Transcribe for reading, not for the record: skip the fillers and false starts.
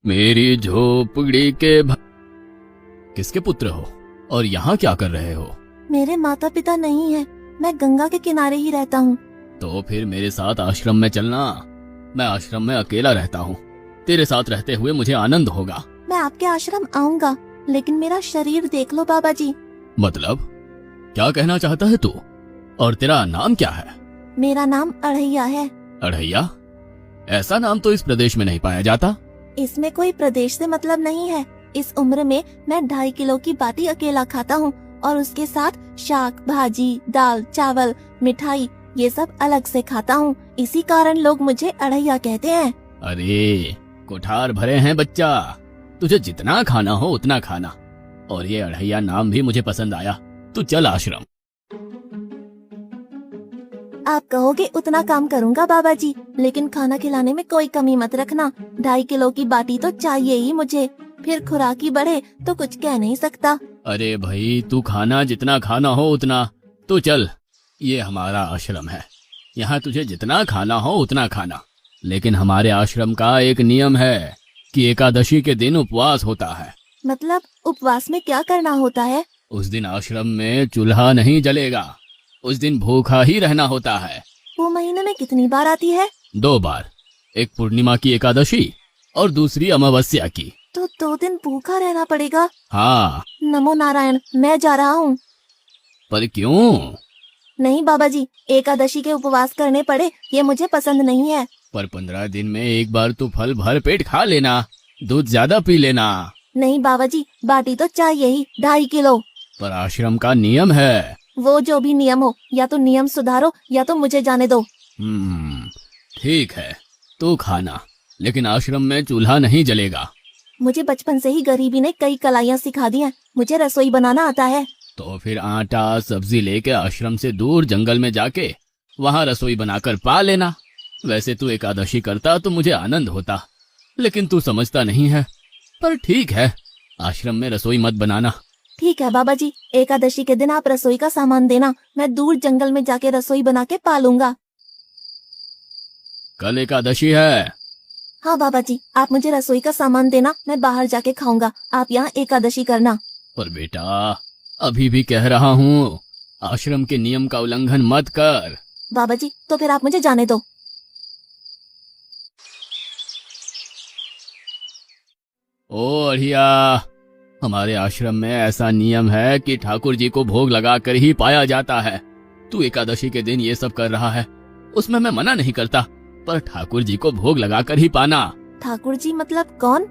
मेरी झोपड़ी के किसके पुत्र हो और यहाँ क्या कर रहे हो? मेरे माता पिता नहीं है, मैं गंगा के किनारे ही रहता हूँ। तो फिर मेरे साथ आश्रम में चलना। मैं आश्रम में अकेला रहता हूँ, तेरे साथ रहते हुए मुझे आनंद होगा। मैं आपके आश्रम आऊँगा, लेकिन मेरा शरीर देख लो बाबा जी। मतलब क्या कहना चाहता है तू? और तेरा नाम क्या है? मेरा नाम अढ़ैया है। अढ़ैया? ऐसा नाम तो इस प्रदेश में नहीं पाया जाता। इसमें कोई प्रदेश से मतलब नहीं है। इस उम्र में मैं 2.5 किलो की बाटी अकेला खाता हूँ और उसके साथ शाक, भाजी, दाल, चावल, मिठाई ये सब अलग से खाता हूँ। इसी कारण लोग मुझे अढ़ैया कहते हैं। अरे कुठार भरे हैं बच्चा, तुझे जितना खाना हो उतना खाना। और ये अढ़ैया नाम भी मुझे पसंद आया। तू चल आश्रम। आप कहोगे उतना काम करूँगा बाबा जी, लेकिन खाना खिलाने में कोई कमी मत रखना। 2.5 किलो की बाटी तो चाहिए ही मुझे, फिर खुराकी बढ़े तो कुछ कह नहीं सकता। अरे भाई तू खाना जितना खाना हो उतना। तू चल, ये हमारा आश्रम है, यहाँ तुझे जितना खाना हो उतना खाना। लेकिन हमारे आश्रम का एक नियम है कि एकादशी के दिन उपवास होता है। मतलब उपवास में क्या करना होता है? उस दिन आश्रम में चूल्हा नहीं जलेगा, उस दिन भूखा ही रहना होता है। वो महीने में कितनी बार आती है? 2 बार, एक पूर्णिमा की एकादशी और दूसरी अमावस्या की। तो 2 दिन भूखा रहना पड़ेगा। हाँ। नमो नारायण, मैं जा रहा हूँ। पर क्यों? नहीं बाबा जी, एकादशी के उपवास करने पड़े ये मुझे पसंद नहीं है। पर 15 दिन में एक बार तो फल भर पेट खा लेना, दूध ज्यादा पी लेना। नहीं बाबा जी, बाटी तो चाहिए ही 2.5 किलो। पर आश्रम का नियम है। वो जो भी नियम हो, या तो नियम सुधारो या तो मुझे जाने दो। ठीक है, तू खाना, लेकिन आश्रम में चूल्हा नहीं जलेगा। मुझे बचपन से ही गरीबी ने कई कलाइयाँ सिखा दी हैं। मुझे रसोई बनाना आता है। तो फिर आटा सब्जी लेके आश्रम से दूर जंगल में जाके वहाँ रसोई बनाकर पा लेना। वैसे तू एकादशी करता तो मुझे आनंद होता, लेकिन तू समझता नहीं है। पर ठीक है, आश्रम में रसोई मत बनाना। ठीक है बाबा जी, एकादशी के दिन आप रसोई का सामान देना, मैं दूर जंगल में जाके रसोई बना के पालूंगा। कल एकादशी है। हाँ बाबा जी, आप मुझे रसोई का सामान देना, मैं बाहर जाके खाऊंगा, आप यहाँ एकादशी करना। पर बेटा अभी भी कह रहा हूँ, आश्रम के नियम का उल्लंघन मत कर। बाबा जी तो फिर आप मुझे जाने दो। ओ अढ़िया, हमारे आश्रम में ऐसा नियम है कि ठाकुर जी को भोग लगाकर ही पाया जाता है। तू एकादशी के दिन ये सब कर रहा है, उसमें मैं मना नहीं करता, पर ठाकुर जी को भोग लगाकर ही पाना। ठाकुर जी मतलब कौन?